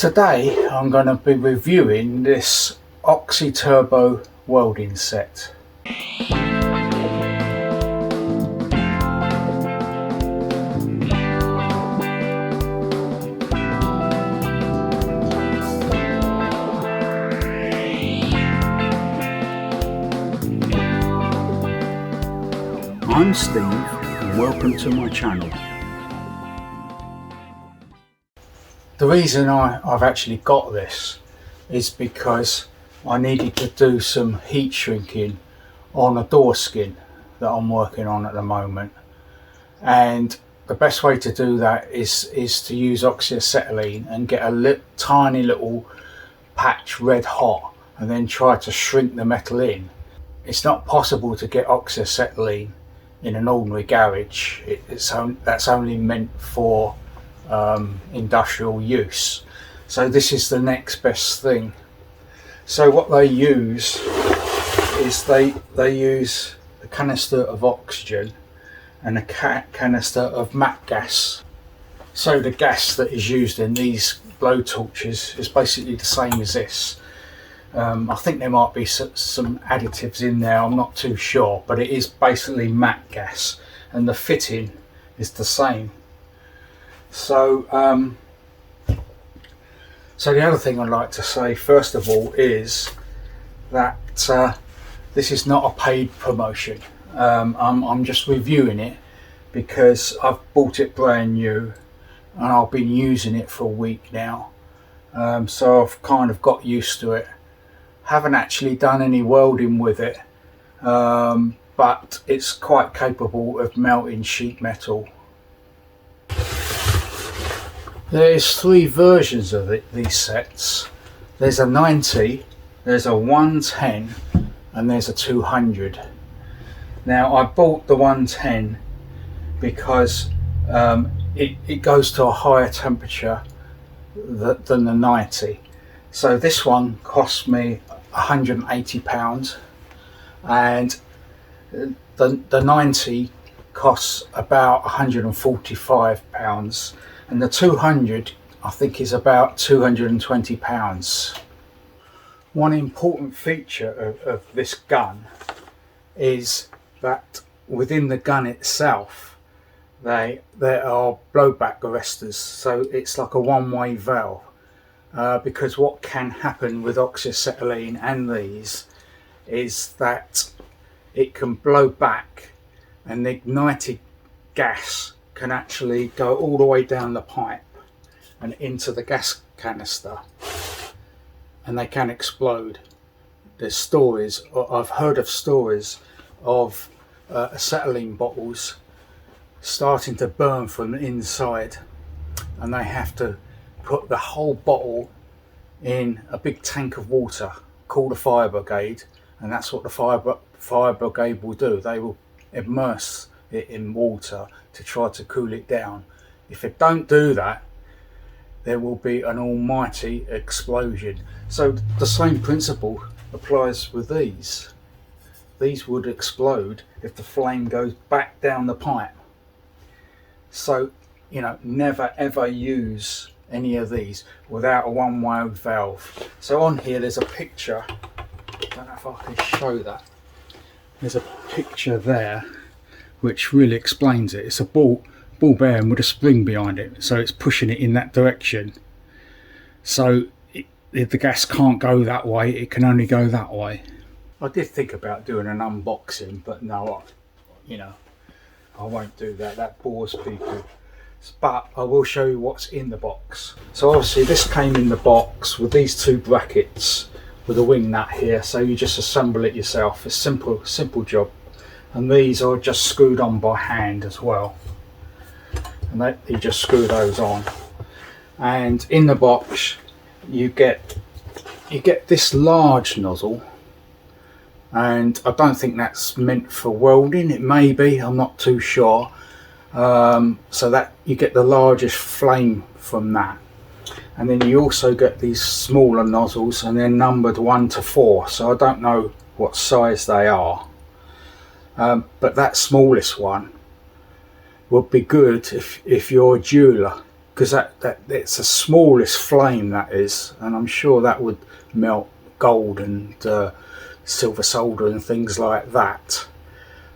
Today I'm going to be reviewing this Oxy Turbo welding set. I'm Steve and welcome to my channel. The reason I've actually got this is because I needed to do some heat shrinking on a door skin that I'm working on at the moment, and the best way to do that is to use oxyacetylene and get a tiny little patch red hot and then try to shrink the metal in. It's not possible to get oxyacetylene in an ordinary garage. That's only meant for industrial use. So this is the next best thing. So what they use is they use a canister of oxygen and a canister of MAC gas. So the gas that is used in these blow torches is basically the same as this. I think there might be some additives in there, I'm not too sure, but it is basically MAC gas and the fitting is the same. So the other thing I'd like to say first of all is that this is not a paid promotion. I'm just reviewing it because I've bought it brand new and I've been using it for a week now, so I've kind of got used to it. Haven't actually done any welding with it, but it's quite capable of melting sheet metal. There's three versions of these sets. There's a 90, there's a 110 and there's a 200. Now I bought the 110 because it goes to a higher temperature than the 90. So this one cost me £180 and the 90 costs about £145, and the 200 I think is about £220. One important feature of this gun is that within the gun itself there are blowback arresters, so it's like a one-way valve. Because what can happen with oxyacetylene and these is that it can blow back and the ignited gas can actually go all the way down the pipe and into the gas canister, and they can explode. There's stories, I've heard of stories of acetylene bottles starting to burn from the inside, and they have to put the whole bottle in a big tank of water called a fire brigade, and that's what the fire brigade will do. They will immerse it in water to try to cool it down. If they don't do that, there will be an almighty explosion. So the same principle applies with these. These would explode if the flame goes back down the pipe. So, you know, never ever use any of these without a one-way valve. So on here there's a picture, I don't know if I can show that. There's a picture there which really explains it. It's a ball bearing with a spring behind it, so it's pushing it in that direction. So if the gas can't go that way, it can only go that way. I did think about doing an unboxing, but no, I won't do that. That bores people. But I will show you what's in the box. So obviously this came in the box with these two brackets with a wing nut here, so you just assemble it yourself. It's simple job. And these are just screwed on by hand as well, and you just screw those on. And in the box you get this large nozzle, and I don't think that's meant for welding. It may be, I'm not too sure. So that you get the largest flame from that, and then you also get these smaller nozzles, and they're numbered 1 to 4, so I don't know what size they are, but that smallest one would be good if you're a jeweler because that it's the smallest flame, that is, and I'm sure that would melt gold and silver solder and things like that.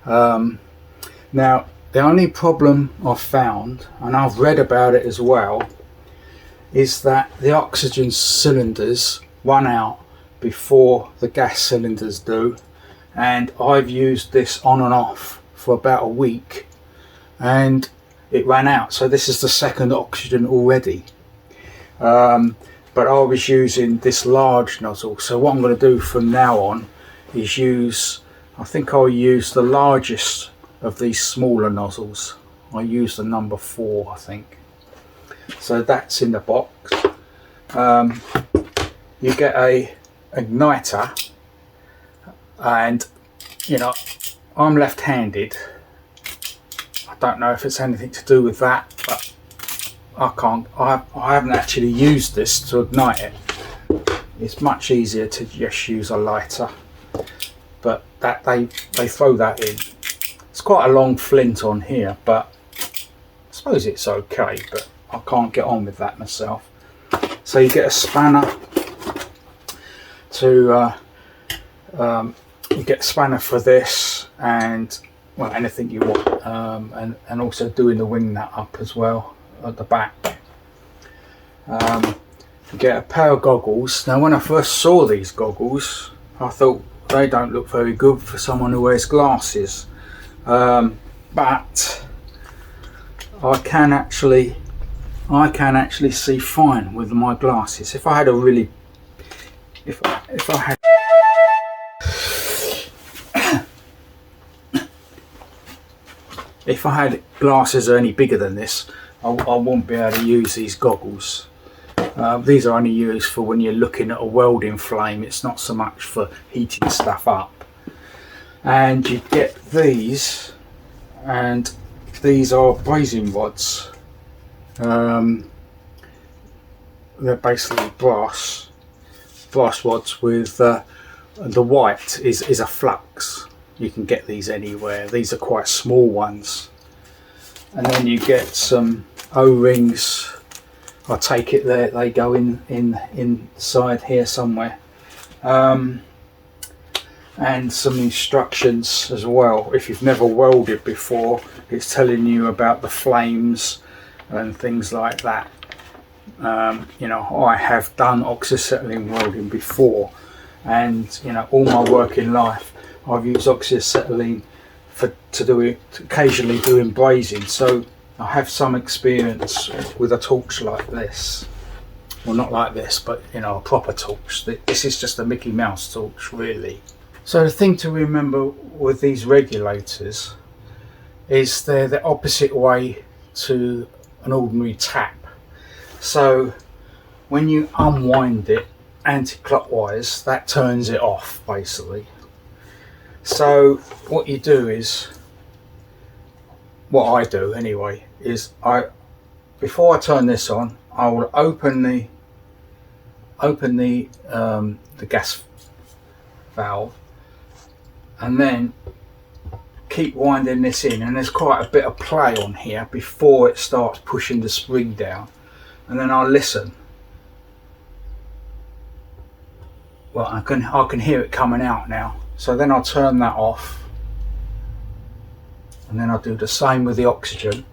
Now the only problem I've found, and I've read about it as well, is that the oxygen cylinders run out before the gas cylinders do, and I've used this on and off for about a week and it ran out. So this is the second oxygen already, but I was using this large nozzle. So what I'm going to do from now on is use, I think I'll use the largest of these smaller nozzles. I use the number 4, I think. So that's in the box. You get a igniter, and you know, I'm left-handed. I don't know if it's anything to do with that, but I haven't actually used this to ignite it. It's much easier to just use a lighter, but that they throw that in. It's quite a long flint on here, but I suppose it's okay, but I can't get on with that myself. So you get a spanner to you get a spanner for this, and well, anything you want, and also doing the wing nut up as well at the back. You get a pair of goggles. Now when I first saw these goggles, I thought they don't look very good for someone who wears glasses, but I can actually see fine with my glasses. If I had a really, if I had if I had glasses any bigger than this, I wouldn't be able to use these goggles. These are only used for when you're looking at a welding flame. It's not so much for heating stuff up. And you get these, and these are brazing rods. They're basically brass rods with the white is a flux. You can get these anywhere. These are quite small ones. And then you get some O-rings. I take it they go inside here somewhere. And some instructions as well. If you've never welded before, it's telling you about the flames and things like that. You know, I have done oxyacetylene welding before, and you know, all my working life I've used oxyacetylene to do it, occasionally doing brazing, so I have some experience with a torch like this. Well, not like this, but you know, a proper torch. This is just a Mickey Mouse torch, really. So the thing to remember with these regulators is they're the opposite way to an ordinary tap. So when you unwind it anti-clockwise, that turns it off basically. So what you do is, what I do anyway, is before I turn this on, I will open the gas valve, and then keep winding this in, and there's quite a bit of play on here before it starts pushing the spring down, and then I'll listen. Well, I can hear it coming out now. So then I'll turn that off, and then I'll do the same with the oxygen.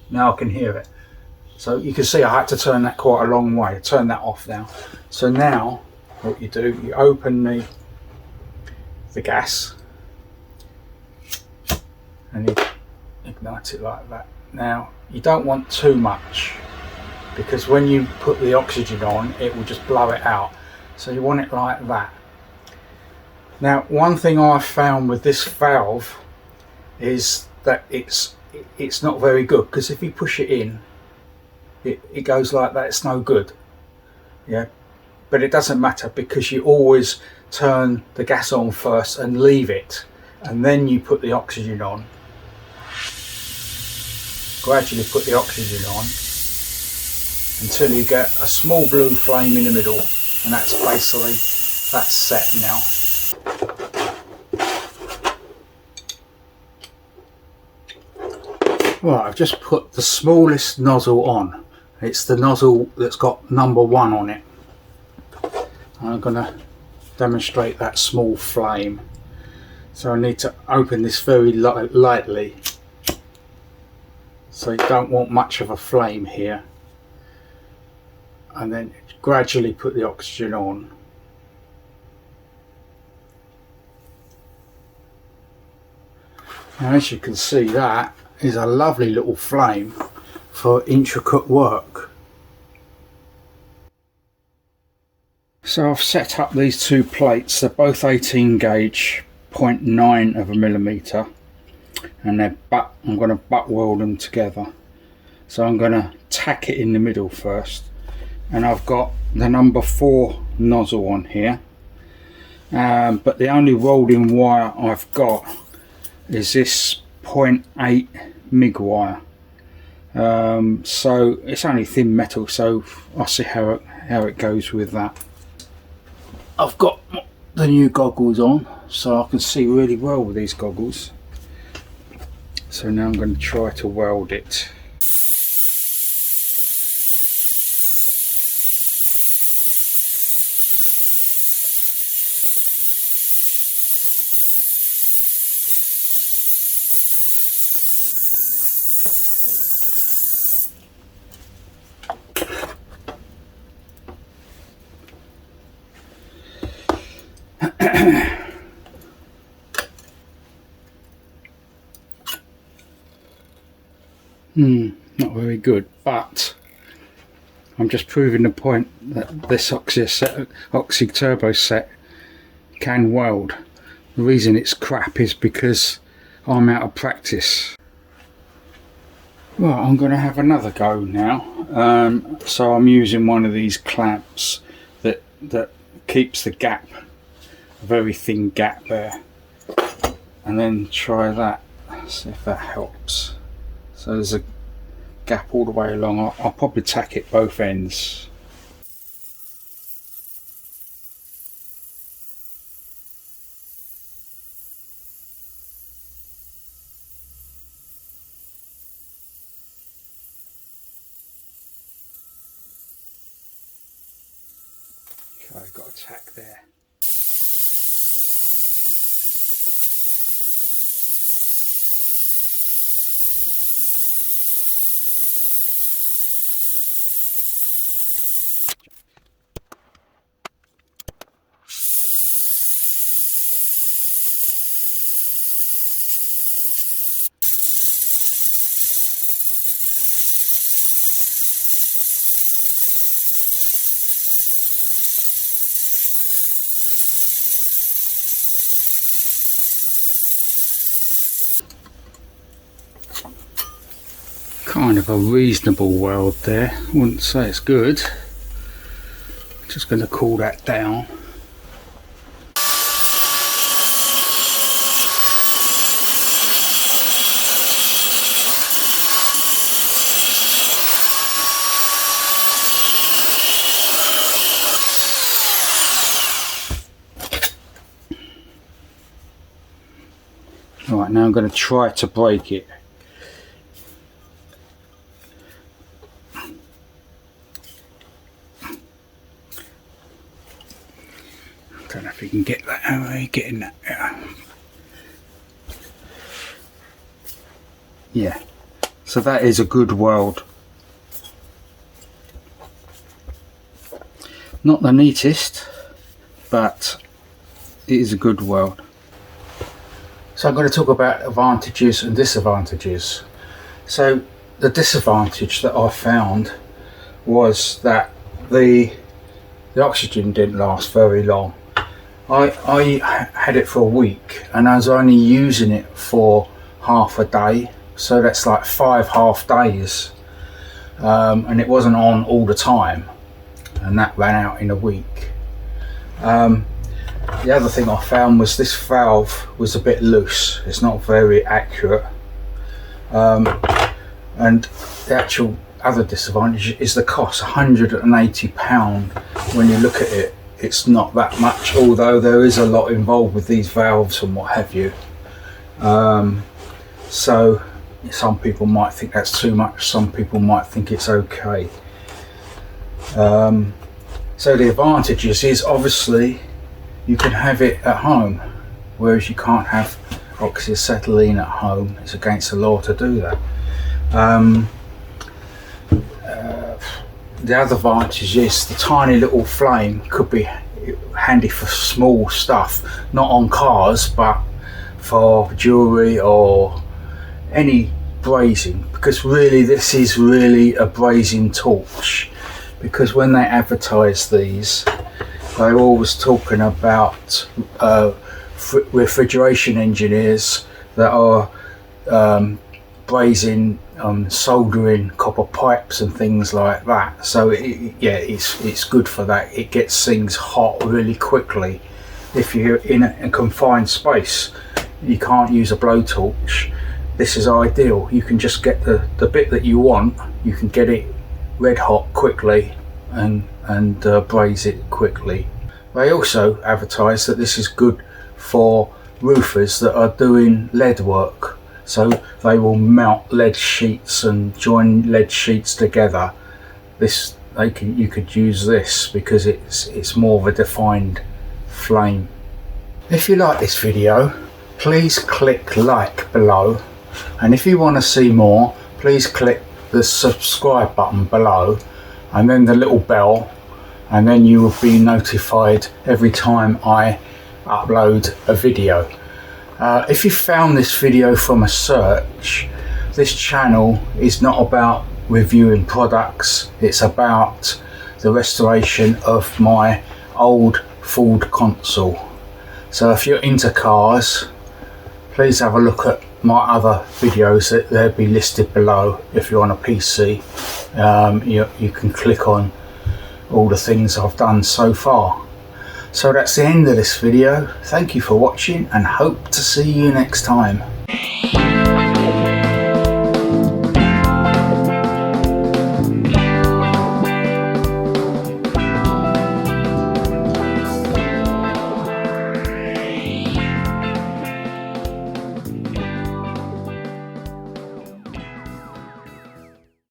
Now I can hear it. So you can see I had to turn that quite a long way. Turn that off now. So now what you do, you open the gas and you ignite it like that. Now you don't want too much, because when you put the oxygen on, it will just blow it out. So you want it like that. Now one thing I've found with this valve is that it's not very good, because if you push it in, it goes like that. It's no good. Yeah, but it doesn't matter, because you always turn the gas on first and leave it, and then you put the oxygen on. Gradually put the oxygen on until you get a small blue flame in the middle, and that's basically, that's set now. Right, I've just put the smallest nozzle on. It's the nozzle that's got number 1 on it. I'm going to demonstrate that small flame. So I need to open this very lightly. So you don't want much of a flame here. And then gradually put the oxygen on. Now, as you can see, that is a lovely little flame for intricate work. So I've set up these 2 plates. They're both 18 gauge, 0.9 of a millimetre, and I'm going to butt weld them together. So I'm going to tack it in the middle first, and I've got the number 4 nozzle on here, but the only welding wire I've got is this 0.8 MIG wire. So it's only thin metal, so I'll see how it goes with that. I've got the new goggles on, so I can see really well with these goggles. So now I'm going to try to weld it. Not very good, but I'm just proving the point that this Oxy Turbo set can weld. The reason it's crap is because I'm out of practice. Right, I'm going to have another go now. So I'm using one of these clamps that keeps the gap, a very thin gap there, and then try that, see if that helps. So there's a gap all the way along. I'll probably tack it both ends. Okay, I've got a tack there. Kind of a reasonable weld there. Wouldn't say it's good. Just going to cool that down. Right, now I'm going to try to break it. Don't know if you can get that. How are you getting that? Yeah. So that is a good weld. Not the neatest, but it is a good weld. So I'm going to talk about advantages and disadvantages. So the disadvantage that I found was that the oxygen didn't last very long. I had it for a week and I was only using it for half a day, so that's like 5 half days, and it wasn't on all the time, and that ran out in a week. The other thing I found was this valve was a bit loose. It's not very accurate, and the actual other disadvantage is the cost. £180. When you look at it, it's not that much, although there is a lot involved with these valves and what have you. So some people might think that's too much, some people might think it's okay. So the advantages is obviously you can have it at home, whereas you can't have oxyacetylene at home. It's against the law to do that. The other advantage is the tiny little flame could be handy for small stuff, not on cars but for jewellery or any brazing, because really this is really a brazing torch. Because when they advertise these, they're always talking about refrigeration engineers that are brazing, soldering copper pipes and things like that. So it's good for that. It gets things hot really quickly. If you're in a confined space, you can't use a blowtorch. This is ideal. You can just get the bit that you want, you can get it red hot quickly and braze it quickly. They also advertise that this is good for roofers that are doing lead work, so they will mount lead sheets and join lead sheets together. You could use this because it's more of a defined flame. If you like this video, please click like below, and if you want to see more, please click the subscribe button below and then the little bell, and then you will be notified every time I upload a video. If you found this video from a search, this channel is not about reviewing products, it's about the restoration of my old Ford Consul. So if you're into cars, please have a look at my other videos that they'll be listed below. If you're on a PC, you can click on all the things I've done so far. So that's the end of this video. Thank you for watching and hope to see you next time.